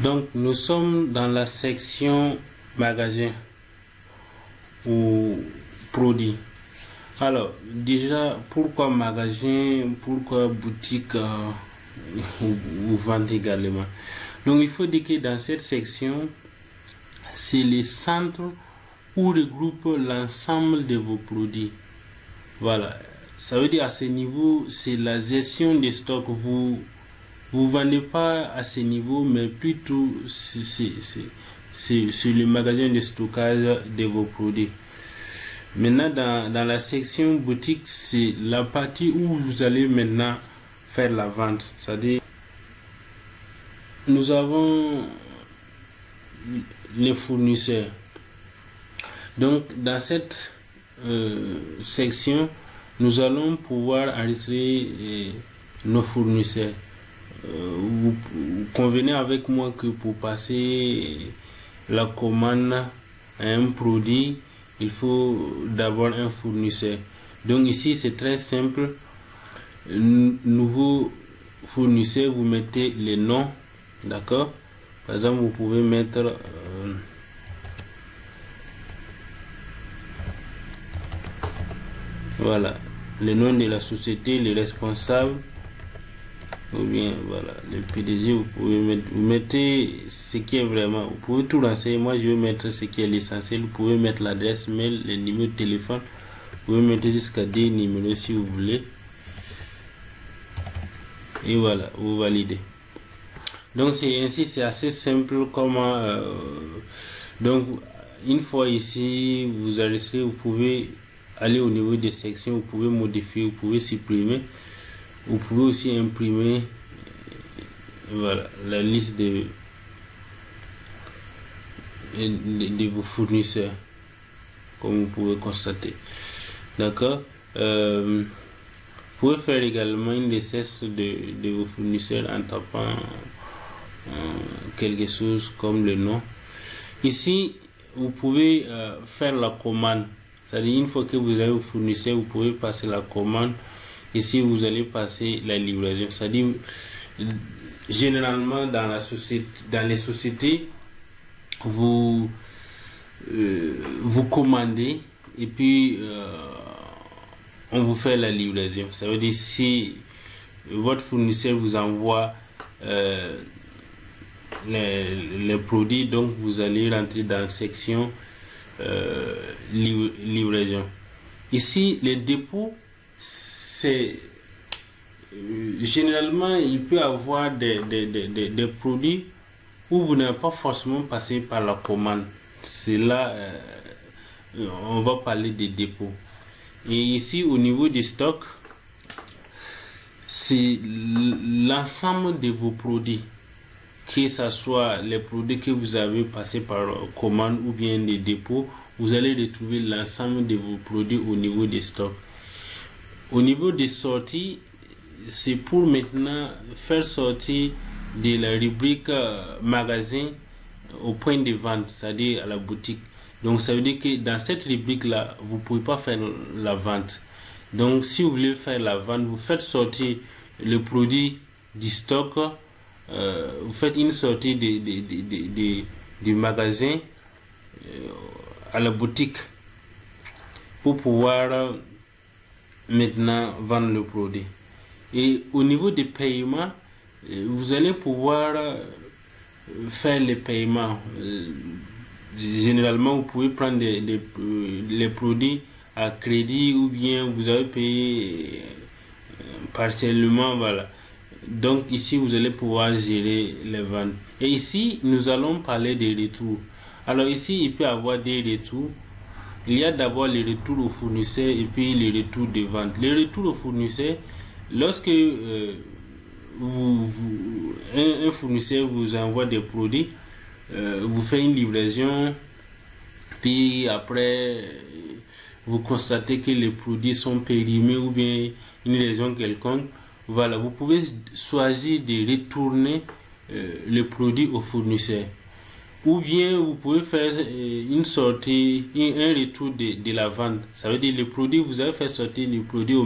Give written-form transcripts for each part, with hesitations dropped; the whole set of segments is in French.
Donc nous sommes dans la section magasin ou produit. Alors déjà, pourquoi magasin, pourquoi boutique ou vente également. Donc il faut dire que dans cette section, c'est le centre où regroupe l'ensemble de vos produits. Voilà, ça veut dire à ce niveau, c'est la gestion des stocks. Vous vendez pas à ce niveau, mais plutôt c'est le magasin de stockage de vos produits. Maintenant, dans la section boutique, c'est la partie où vous allez maintenant faire la vente. C'est-à-dire, nous avons les fournisseurs. Donc, dans cette section, nous allons pouvoir enregistrer nos fournisseurs. Vous convenez avec moi que pour passer la commande à un produit, il faut d'abord un fournisseur. Donc ici, c'est très simple. Nouveau fournisseur, vous mettez les noms, d'accord? Par exemple, vous pouvez mettre voilà, le nom de la société, les responsables, ou bien voilà, le PDG. Vous mettez ce qui est vraiment, vous pouvez tout renseigner. Moi je vais mettre ce qui est l'essentiel. Vous pouvez mettre l'adresse mail, le numéro de téléphone, vous pouvez mettre jusqu'à 10 numéros si vous voulez, et voilà, vous validez. Donc c'est ainsi, c'est assez simple. Comment donc une fois ici vous enregistrez, vous pouvez aller au niveau des sections, vous pouvez modifier, vous pouvez supprimer, vous pouvez aussi imprimer voilà la liste de vos fournisseurs, comme vous pouvez constater, d'accord. Vous pouvez faire également une liste de vos fournisseurs en tapant quelque chose comme le nom. Ici vous pouvez faire la commande, c'est-à-dire une fois que vous avez vos fournisseurs, vous pouvez passer la commande. Ici vous allez passer la livraison, c'est-à-dire généralement dans les sociétés, vous commandez et puis on vous fait la livraison. Ça veut dire si votre fournisseur vous envoie les produits, donc vous allez rentrer dans la section livraison. Ici les dépôts, c'est généralement il peut avoir des produits où vous n'avez pas forcément passé par la commande. C'est là on va parler des dépôts. Et ici au niveau des stocks, c'est l'ensemble de vos produits, que ce soit les produits que vous avez passé par commande ou bien des dépôts. Vous allez retrouver l'ensemble de vos produits au niveau des stocks. Au niveau des sorties, c'est pour maintenant faire sortir de la rubrique magasin au point de vente, c'est-à-dire à la boutique. Donc ça veut dire que dans cette rubrique là, vous pouvez pas faire la vente. Donc si vous voulez faire la vente, vous faites sortir le produit du stock, vous faites une sortie du magasin à la boutique pour pouvoir maintenant vendre le produit. Et au niveau des paiements, vous allez pouvoir faire les paiements. Généralement, vous pouvez prendre les produits à crédit ou bien vous avez payé partiellement, voilà. Donc ici, vous allez pouvoir gérer les ventes. Et ici, nous allons parler des retours. Alors ici, il peut y avoir des retours. Il y a d'abord les retours aux fournisseurs et puis les retours de vente. Les retours aux fournisseurs, lorsque un fournisseur vous envoie des produits, vous faites une livraison, puis après vous constatez que les produits sont périmés ou bien une raison quelconque, voilà, vous pouvez choisir de retourner le produit au fournisseur. Ou bien vous pouvez faire une sortie, un retour de la vente. Ça veut dire le produit, vous avez fait sortir le produit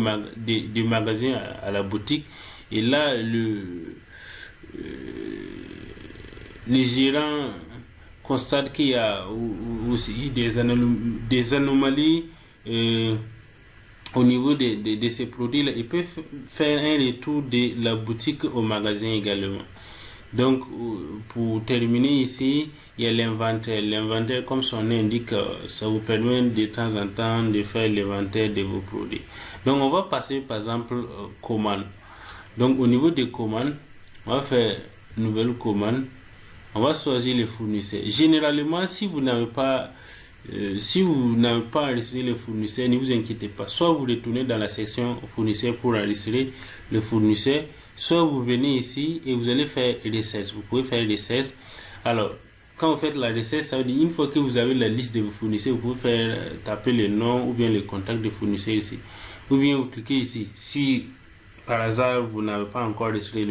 du magasin à la boutique. Et là, les gérants constatent qu'il y a aussi des anomalies au niveau de ces produits-là, ils peuvent faire un retour de la boutique au magasin également. Donc, pour terminer ici, il y a l'inventaire. L'inventaire, comme son nom indique, ça vous permet de temps en temps de faire l'inventaire de vos produits. Donc, on va passer par exemple commande. Donc, au niveau des commandes, on va faire nouvelle commande. On va choisir les fournisseurs. Généralement, si vous n'avez pas enregistré les fournisseurs, ne vous inquiétez pas. Soit vous retournez dans la section fournisseurs pour enregistrer le fournisseur, soit vous venez ici et vous allez faire recette. Vous pouvez faire recette. Alors, quand vous faites la recette, ça veut dire une fois que vous avez la liste de vos fournisseurs, vous pouvez faire taper le nom ou bien le contact des fournisseurs ici. Ou bien vous cliquez ici. Si par hasard vous n'avez pas encore enregistré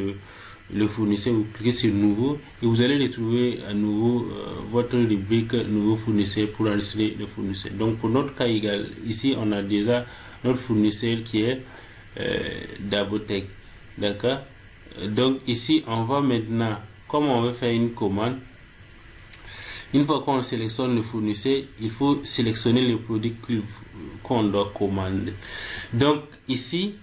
le fournisseur, vous cliquez sur nouveau et vous allez retrouver à nouveau votre rubrique nouveau fournisseur pour enregistrer le fournisseur. Donc pour notre cas égal, ici on a déjà notre fournisseur qui est Dabotech. D'accord. Donc ici on va maintenant, comme on veut faire une commande, une fois qu'on sélectionne le fournisseur, il faut sélectionner les produits qu'on doit commander. Donc ici,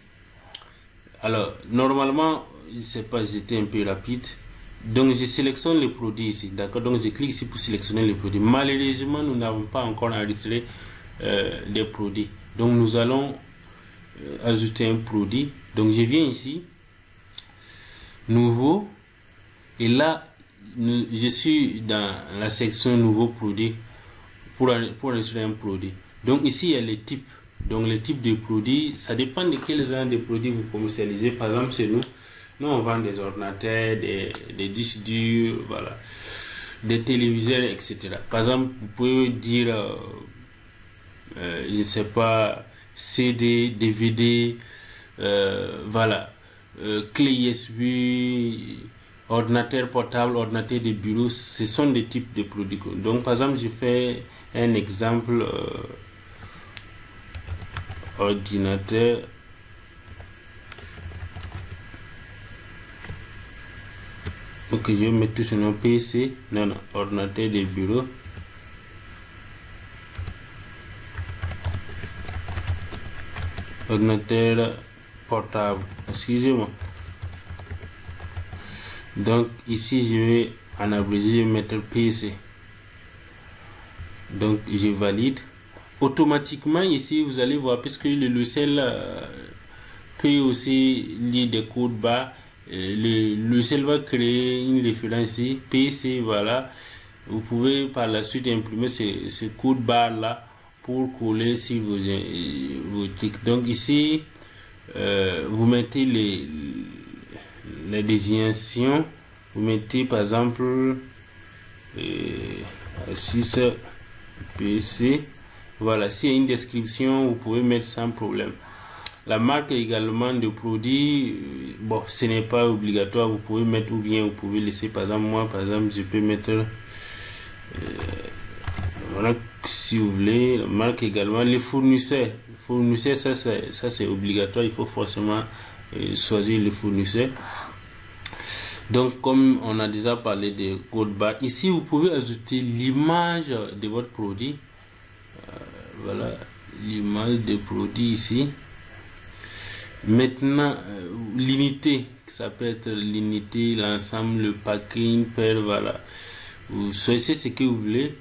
alors normalement, je sais pas, j'étais un peu rapide. Donc je sélectionne les produits ici, d'accord. Donc je clique ici pour sélectionner les produits. Malheureusement, nous n'avons pas encore enregistré les produits. Donc nous allons ajouter un produit. Donc je viens ici, nouveau, et là je suis dans la section nouveau produit pour enregistrer un produit. Donc ici il y a les types. Donc les types de produits, ça dépend de quels genre de produits vous commercialisez. Par exemple, chez nous on vend des ordinateurs, des disques durs, voilà, des téléviseurs, etc. Par exemple, vous pouvez dire, je ne sais pas, CD, DVD, voilà, clé USB, ordinateur portable, ordinateur de bureau, ce sont des types de produits. Donc, par exemple, je fais un exemple, ordinateur. Ok, je vais mettre tout sur mon PC. Non, ordinateur de bureau. Ordinateur portable. Excusez-moi. Donc ici, je vais en abrégé, je vais mettre PC. Donc je valide. Automatiquement ici, vous allez voir, puisque le logiciel peut aussi lire des codes barres. Le logiciel va créer une référence ici, PC, voilà. Vous pouvez par la suite imprimer ce code barre là pour coller sur vos trucs. Donc ici, vous mettez les désignations. Vous mettez par exemple 6 PC. Voilà, s'il y a une description, vous pouvez mettre sans problème. La marque également de produits, bon, ce n'est pas obligatoire, vous pouvez mettre ou bien vous pouvez laisser. Par exemple, moi, par exemple, je peux mettre, voilà, si vous voulez, la marque également. Les fournisseurs, ça c'est obligatoire, il faut forcément choisir le fournisseur. Donc, comme on a déjà parlé de code barre, ici vous pouvez ajouter l'image de votre produit. Voilà, l'image de produit ici. Maintenant, l'unité, ça peut être l'unité, l'ensemble, le packing, paire, voilà. Vous choisissez ce que vous voulez.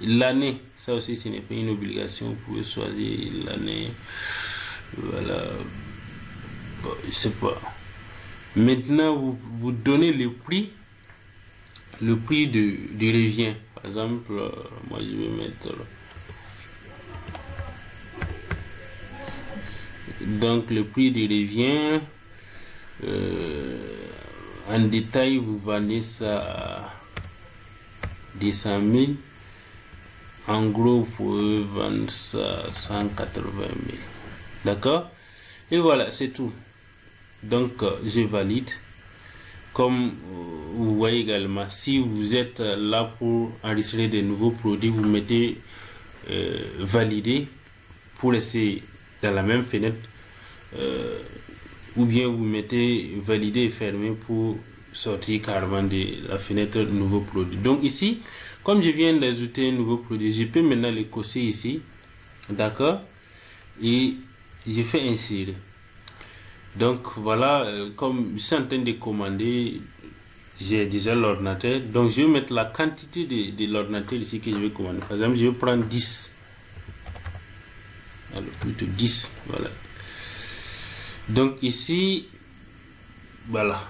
L'année, ça aussi ce n'est pas une obligation, vous pouvez choisir l'année. Voilà, bon, je sais pas. Maintenant, vous donnez le prix de revient. Par exemple, moi je vais mettre... Donc le prix de revient, en détail, vous vendez ça à 200 000. En gros, vous pouvez vendre ça à 180 000. D'accord? Et voilà, c'est tout. Donc, je valide. Comme vous voyez également, si vous êtes là pour enregistrer de nouveaux produits, vous mettez valider pour laisser dans la même fenêtre. Ou bien vous mettez valider et fermer pour sortir carrément de la fenêtre nouveau produit. Donc ici, comme je viens d'ajouter un nouveau produit, je peux maintenant le cocher ici, d'accord, et je fais insérer. Donc voilà, comme je suis en train de commander, j'ai déjà l'ordinateur, donc je vais mettre la quantité de l'ordinateur ici que je vais commander. Par exemple, je vais prendre 10, alors plutôt 10, voilà. Donc ici, voilà,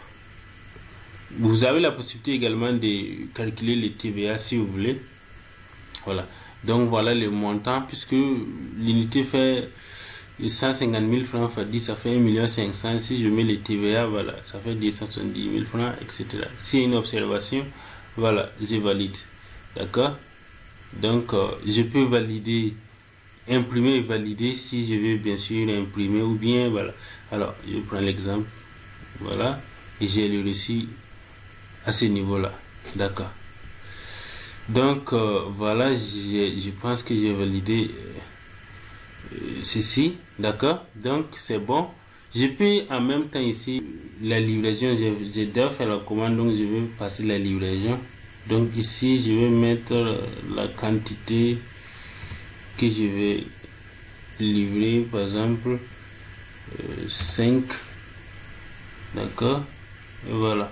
vous avez la possibilité également de calculer le TVA si vous voulez. Voilà, donc voilà le montant, puisque l'unité fait 150 000 francs fois 10, ça fait 1 500 000. Si je mets le TVA, voilà, ça fait 270 000 francs, etc. S'il y a une observation, voilà, je valide. D'accord? Donc, je peux valider, imprimer et valider si je veux bien sûr imprimer ou bien, voilà. Alors, je prends l'exemple, voilà, et j'ai le reçu à ce niveau-là. D'accord? Donc, voilà, je pense que j'ai validé ceci, d'accord, donc c'est bon. Je peux en même temps ici la livraison, j'ai déjà fait la commande, donc je vais passer la livraison. Donc ici je vais mettre la quantité que je vais livrer, par exemple 5, d'accord, et voilà.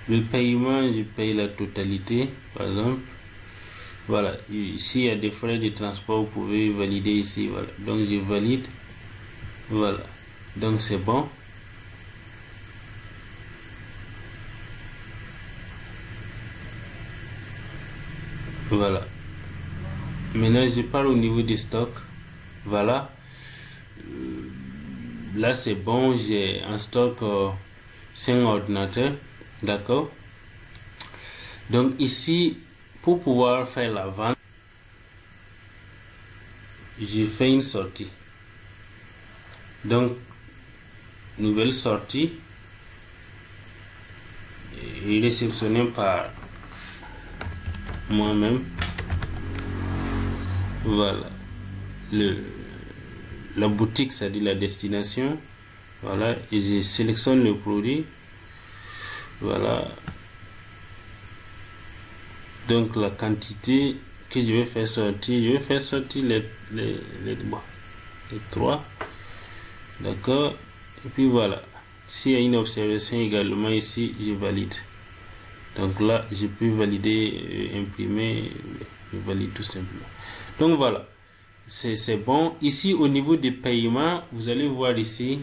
Le paiement, je paye la totalité, par exemple. Voilà, ici il y a des frais de transport, vous pouvez valider ici, voilà. Donc je valide, voilà. Donc c'est bon. Voilà. Maintenant je pars au niveau des stocks. Voilà. Là c'est bon, j'ai en stock 5 ordinateurs, d'accord. Donc ici, pour pouvoir faire la vente, j'ai fait une sortie. Donc, nouvelle sortie, et réceptionnée par moi-même. Voilà. La boutique, c'est-à-dire la destination. Voilà. Et je sélectionne le produit. Voilà. Donc la quantité que je vais faire sortir, les 3, d'accord, et puis voilà. S'il y a une observation également ici, je valide. Donc là je peux valider, imprimer, je valide tout simplement. Donc voilà, c'est bon. Ici au niveau des paiements, vous allez voir ici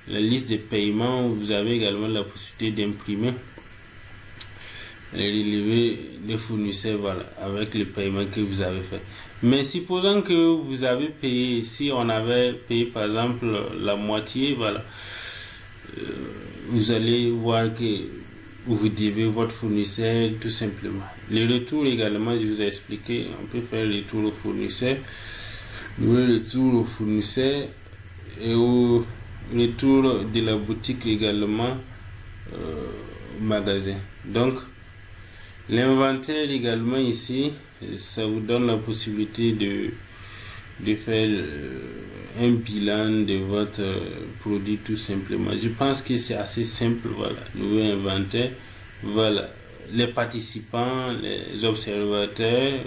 la liste des paiements. Vous avez également la possibilité d'imprimer les relevés des fournisseurs, voilà, avec le paiement que vous avez fait. Mais supposons que vous avez payé, si on avait payé par exemple la moitié, voilà, vous allez voir que vous devez votre fournisseur tout simplement. Le retour également, je vous ai expliqué, on peut faire le retour au fournisseur, le retour au fournisseur et au retour de la boutique également au magasin. Donc l'inventaire également ici, ça vous donne la possibilité de faire un bilan de votre produit tout simplement. Je pense que c'est assez simple, voilà, nouveau inventaire, voilà, les participants, les observateurs,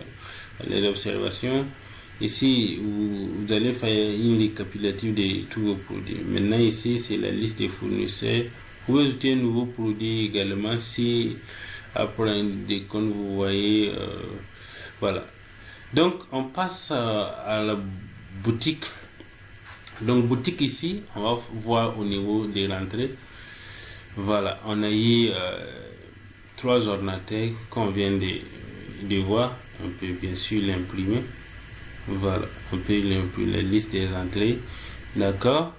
les observations. Ici, vous allez faire une récapitulative de tous vos produits. Maintenant ici, c'est la liste des fournisseurs. Vous pouvez ajouter un nouveau produit également si après un décompte vous voyez, voilà. Donc on passe à la boutique. Donc boutique ici, on va voir au niveau des rentrées. Voilà, on a eu 3 ordinateurs qu'on vient de voir. On peut bien sûr l'imprimer. Voilà, on peut l'imprimer, la liste des entrées. D'accord.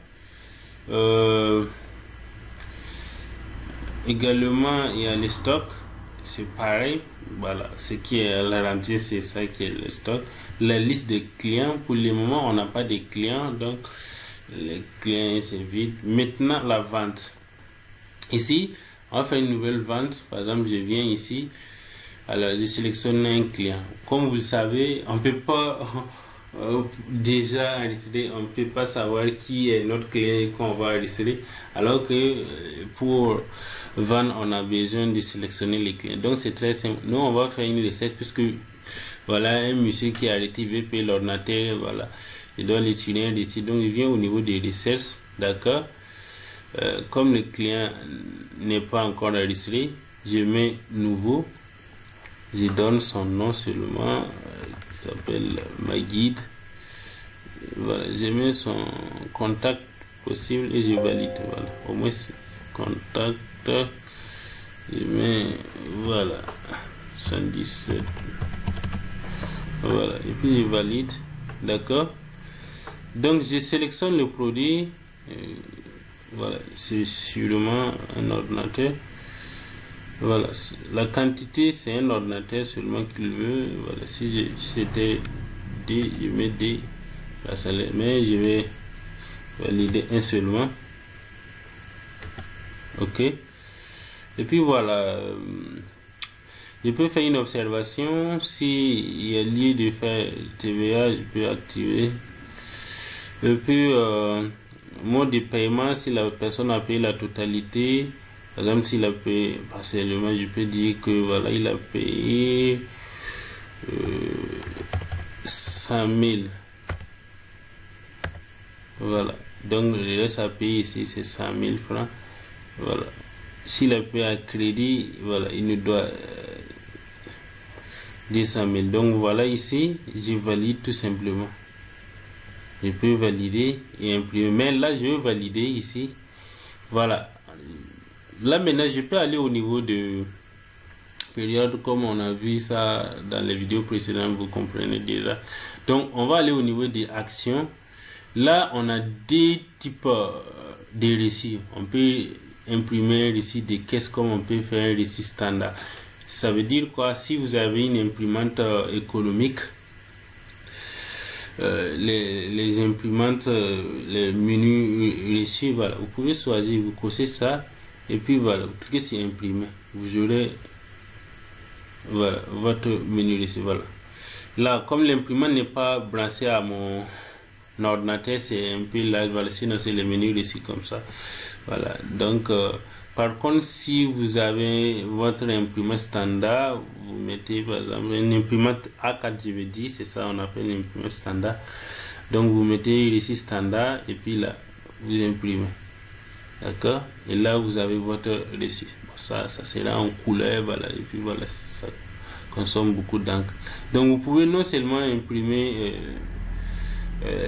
Également, il y a les stocks. C'est pareil, voilà, ce qui est à la rentrée, c'est ça qui est le stock. La liste des clients, pour le moment on n'a pas de clients, donc les clients c'est vide. Maintenant la vente, ici on va faire une nouvelle vente. Par exemple, je viens ici, alors je sélectionne un client. Comme vous le savez, on peut pas déjà enregistré, on ne peut pas savoir qui est notre client qu'on va enregistrer, alors que pour vendre, on a besoin de sélectionner les clients. Donc c'est très simple. Nous, on va faire une recette puisque voilà, un monsieur qui a arrêté, il veut payer l'ordinateur, voilà, il doit le tirer ici. Donc il vient au niveau des recherches, d'accord. Comme le client n'est pas encore enregistré, je mets nouveau, je donne son nom seulement, qui s'appelle ma guide. Voilà, je mets son contact possible et je valide. Voilà, au moins contact, je mets, voilà, 117. Voilà, et puis je valide, d'accord. Donc je sélectionne le produit. Voilà, c'est sûrement un ordinateur. Voilà, la quantité c'est un ordinateur seulement qu'il veut. Voilà, si c'était D, je mets D, mais je vais valider un seulement. Ok, et puis voilà, je peux faire une observation. Si il y a lieu de faire TVA, je peux activer. Et puis mode de paiement, si la personne a payé la totalité, par exemple s'il a payé partiellement, je peux dire que voilà, il a payé 100 000. Voilà, donc le reste à payer ici c'est 100 000 francs. Voilà, s'il a payé à crédit, voilà, il nous doit 200 000. Donc voilà, ici je valide tout simplement. Je peux valider et imprimer, mais là je veux valider ici. Voilà, là maintenant je peux aller au niveau de période, comme on a vu ça dans les vidéos précédentes, vous comprenez déjà. Donc on va aller au niveau des actions. Là on a des types de récits. On peut imprimer un récit de caisse comme on peut faire un récit standard. Ça veut dire quoi? Si vous avez une imprimante économique, les imprimantes, les menus reçus, voilà, vous pouvez choisir, vous cochez ça et puis voilà, vous cliquez sur imprimer, vous aurez voilà votre menu reçu. Voilà, là comme l'imprimante n'est pas branché à mon ordinateur, c'est un peu là, voilà, sinon c'est le menu reçu comme ça. Voilà, donc par contre si vous avez votre imprimante standard, vous mettez par exemple une imprimante A4, je veux dire, c'est ça on appelle une imprimante standard. Donc vous mettez ici standard et puis là vous imprimez, d'accord, et là vous avez votre récit. Bon, ça sera en couleur, voilà, et puis voilà, ça consomme beaucoup d'encre. Donc vous pouvez non seulement imprimer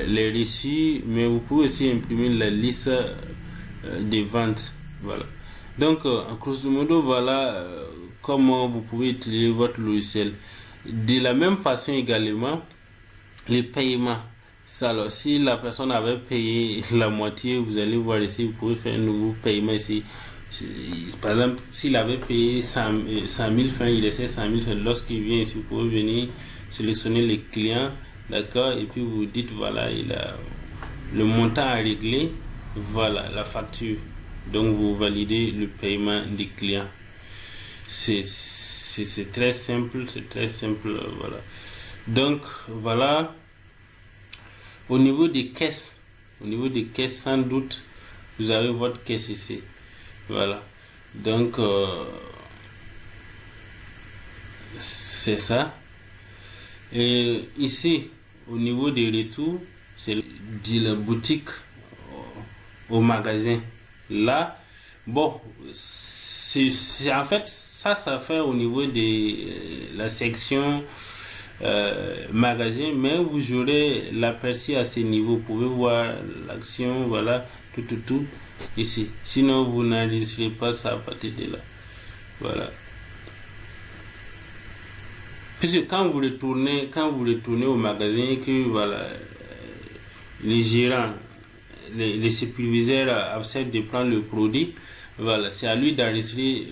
les récits, mais vous pouvez aussi imprimer la liste des ventes. Voilà, donc en grosso modo, voilà comment vous pouvez utiliser votre logiciel. De la même façon également, les paiements. Ça, alors, si la personne avait payé la moitié, vous allez voir ici, vous pouvez faire un nouveau paiement ici. Par exemple, s'il avait payé 100 000 francs, il essaie 100 000 francs. Lorsqu'il vient ici, vous pouvez venir sélectionner les clients, d'accord, et puis vous dites voilà, il a le montant à régler, voilà la facture. Donc vous validez le paiement des clients. C'est très simple, voilà. Donc voilà, au niveau des caisses, sans doute vous avez votre caisse ici. Voilà, donc c'est ça. Et ici au niveau des retours, c'est de la boutique au magasin. Là, bon, c'est en fait ça fait au niveau de la section magasin, mais vous aurez l'aperçu à ce niveau. Vous pouvez voir l'action, voilà, tout ici. Sinon vous n'enregistrez pas ça à partir de là. Voilà, puisque quand vous retournez au magasin, que voilà, les gérants, les superviseurs acceptent de prendre le produit, voilà, c'est à lui d'enregistrer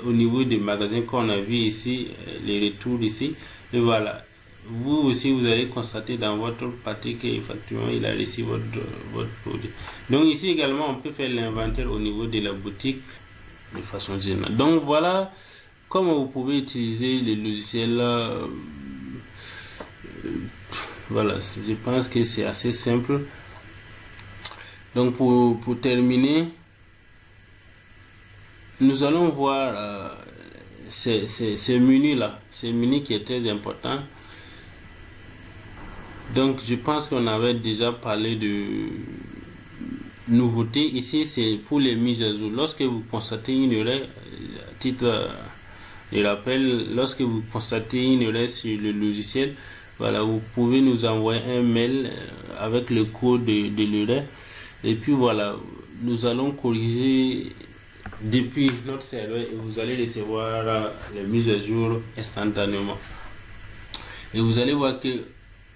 au niveau des magasins qu'on a vu ici, les retours ici, et voilà, vous aussi vous allez constater dans votre partie qu'effectivement il a reçu votre produit. Donc ici également on peut faire l'inventaire au niveau de la boutique de façon générale. Donc voilà comment vous pouvez utiliser les logiciels Voilà, je pense que c'est assez simple. Donc pour terminer, nous allons voir ce menu là, ce menu qui est très important. Donc je pense qu'on avait déjà parlé de nouveautés. Ici c'est pour les mises à jour. Lorsque vous constatez une erreur, à titre de rappel, lorsque vous constatez une erreur sur le logiciel, voilà, vous pouvez nous envoyer un mail avec le code de l'erreur. Et puis voilà, nous allons corriger depuis notre serveur et vous allez recevoir les mises à jour instantanément. Et vous allez voir que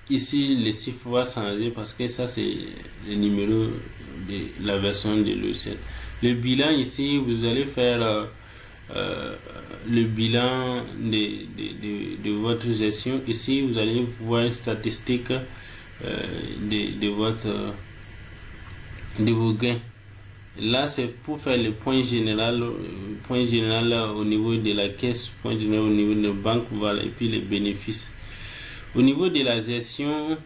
ici le chiffre va changer parce que ça c'est le numéro de la version de l'OCL. Le bilan ici, vous allez faire le bilan de votre gestion. Ici vous allez voir une statistique de vos gains. Là c'est pour faire le point général au niveau de la caisse, point général au niveau de la banque, voilà, et puis les bénéfices. Au niveau de la gestion,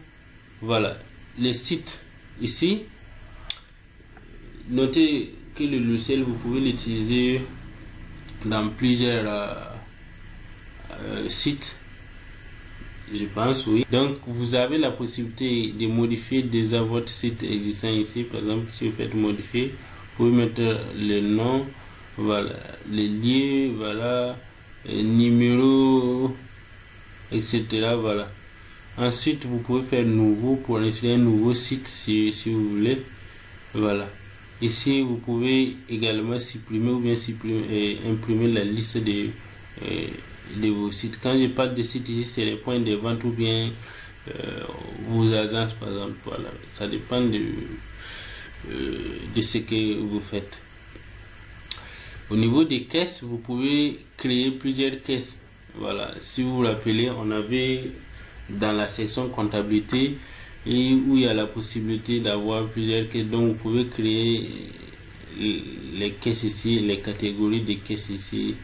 voilà, les sites ici, notez que le logiciel vous pouvez l'utiliser dans plusieurs sites, je pense, oui. Donc vous avez la possibilité de modifier déjà votre site existant ici. Par exemple, si vous faites modifier, vous pouvez mettre le nom, voilà, les lieux, voilà, numéro, etc. Voilà. Ensuite vous pouvez faire nouveau pour insérer un nouveau site si vous voulez. Voilà. Ici vous pouvez également supprimer ou bien imprimer la liste de vos sites. Quand je parle de sites ici, c'est les points de vente ou bien vos agences, par exemple. Voilà, ça dépend de ce que vous faites. Au niveau des caisses, vous pouvez créer plusieurs caisses. Voilà, si vous vous rappelez, on avait dans la section comptabilité et où il y a la possibilité d'avoir plusieurs caisses. Donc vous pouvez créer les caisses ici, les catégories de caisses ici.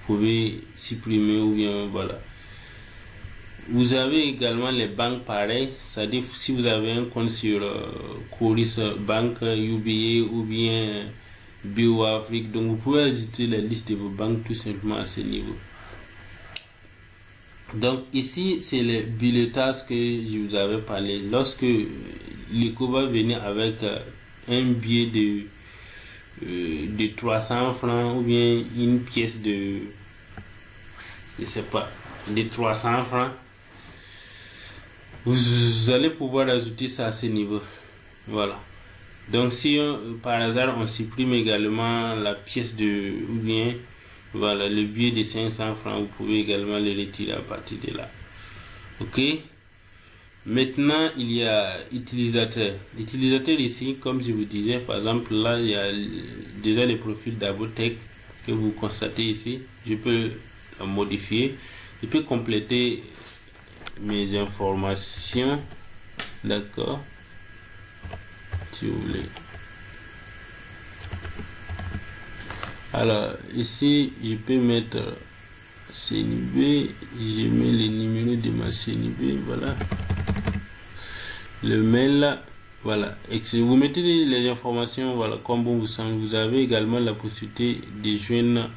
Vous pouvez supprimer ou bien voilà. Vous avez également les banques pareilles, c'est-à-dire si vous avez un compte sur Coris Bank, UBA ou bien BioAfrique, donc vous pouvez ajouter la liste de vos banques tout simplement à ce niveau. Donc ici c'est le billetage que je vous avais parlé. Lorsque l'ICO va venir avec un billet de 300 francs ou bien une pièce de, je sais pas, de 300 francs, vous allez pouvoir ajouter ça à ce niveau. Voilà. Donc si par hasard on supprime également la pièce de, ou bien voilà, le billet de 500 francs, vous pouvez également le retirer à partir de là. Ok. Maintenant il y a utilisateur. L'utilisateur ici, comme je vous disais, par exemple là il y a déjà le profil d'Abotech que vous constatez ici. Je peux la modifier, je peux compléter mes informations, d'accord, si vous voulez. Alors ici je peux mettre CNIB, je mets le numéro de ma CNIB, voilà, le mail, voilà, et vous mettez les informations, voilà, comme bon vous semble. Vous avez également la possibilité de joindre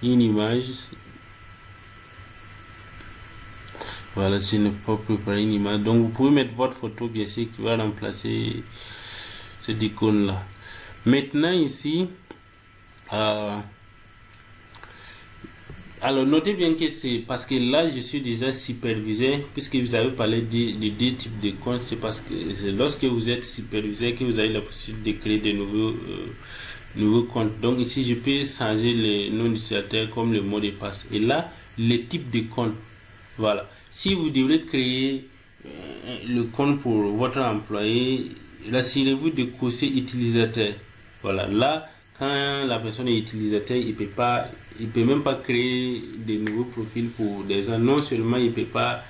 une image. Voilà, je n'ai pas préparé une image, donc vous pouvez mettre votre photo bien sûr qui va remplacer cette icône là. Maintenant ici alors notez bien que c'est parce que là je suis déjà superviseur, puisque vous avez parlé de deux types de comptes. C'est parce que c'est lorsque vous êtes superviseur que vous avez la possibilité de créer de nouveaux comptes. Donc ici je peux changer les noms d'utilisateurs comme le mot de passe, et là les types de comptes. Voilà, si vous devez créer le compte pour votre employé, rassurez-vous de cocher utilisateur. Voilà, là quand la personne est utilisateur, il peut même pas créer de nouveaux profils pour des gens. Non seulement il peut pas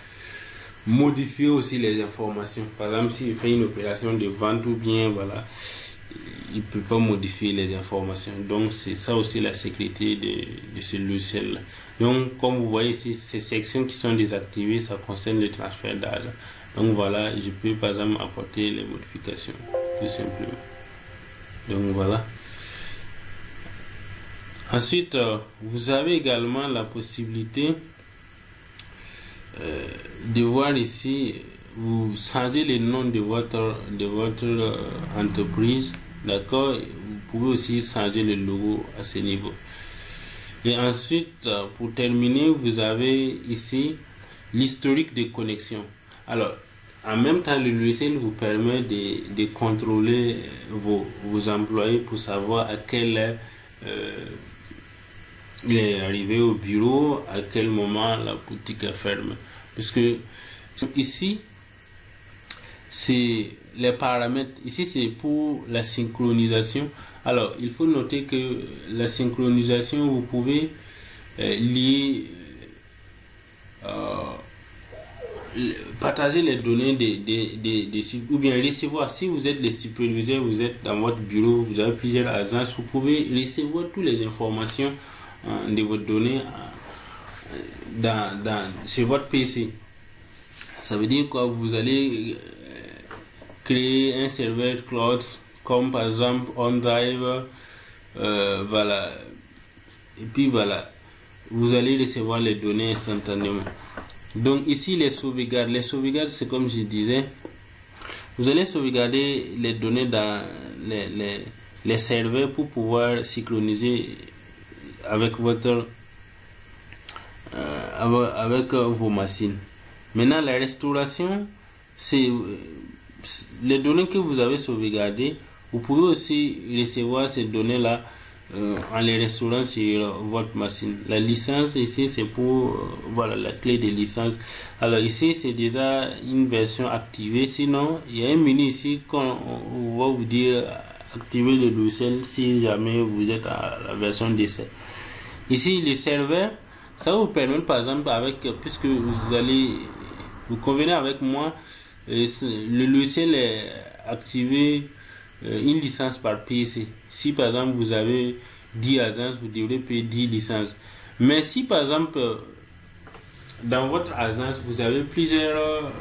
modifier aussi les informations. Par exemple, s'il fait une opération de vente ou bien voilà, il peut pas modifier les informations. Donc c'est ça aussi la sécurité de ce logiciel là. Donc comme vous voyez ici, ces sections qui sont désactivées, ça concerne le transfert d'argent. Donc voilà, je peux par exemple apporter les modifications tout simplement. Donc voilà. Ensuite, vous avez également la possibilité de voir ici, vous changez le nom de votre entreprise, d'accord. Vous pouvez aussi changer le logo à ce niveau. Et ensuite, pour terminer, vous avez ici l'historique de connexion. Alors, en même temps, le logiciel vous permet de contrôler vos employés pour savoir à quelle heure il est arrivé au bureau, à quel moment la boutique est fermée. Parce que ici, c'est les paramètres. Ici, c'est pour la synchronisation. Alors, il faut noter que la synchronisation, vous pouvez lier, partager les données ou bien recevoir. Si vous êtes les superviseurs, vous êtes dans votre bureau, vous avez plusieurs agences, vous pouvez recevoir toutes les informations de vos données sur votre PC. Ça veut dire quoi? Vous allez créer un serveur cloud comme par exemple OneDrive, voilà, et puis voilà, vous allez recevoir les données instantanément. Donc ici les sauvegardes c'est comme je disais, vous allez sauvegarder les données dans les serveurs pour pouvoir synchroniser avec votre avec vos machines. Maintenant, la restauration, c'est les données que vous avez sauvegardées. Vous pouvez aussi recevoir ces données là en les restaurant sur votre machine. La licence ici, c'est pour voilà, la clé de licence. Alors ici, c'est déjà une version activée. Sinon, il y a un menu ici qu'on va vous dire activer le logiciel si jamais vous êtes à la version d'essai. Ici, les serveurs, ça vous permet par exemple, puisque vous convenez avec moi, le logiciel est activé une licence par PC. Si par exemple vous avez 10 agences, vous devrez payer 10 licences. Mais si par exemple dans votre agence vous avez plusieurs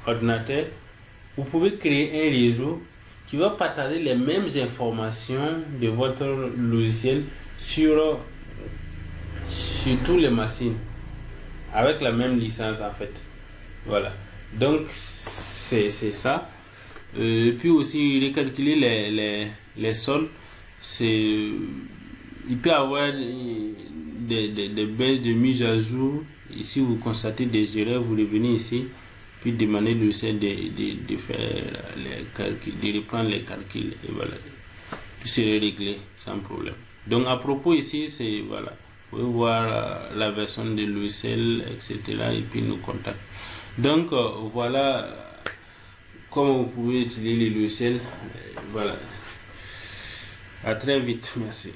ordinateurs, vous pouvez créer un réseau qui va partager les mêmes informations de votre logiciel sur toutes les machines avec la même licence en fait. Voilà, donc c'est ça. Puis aussi recalculer les soldes. Il peut y avoir des baisses de mise à jour. Ici vous constatez des erreurs, vous revenez ici puis demandez le logiciel de faire les calculs, de reprendre les calculs et voilà, tout serait réglé sans problème. Donc à propos ici, c'est voilà, vous pouvez voir la version de logiciel, etc. et puis nos contacts. Donc voilà comment vous pouvez utiliser les logiciels. Voilà, à très vite, merci.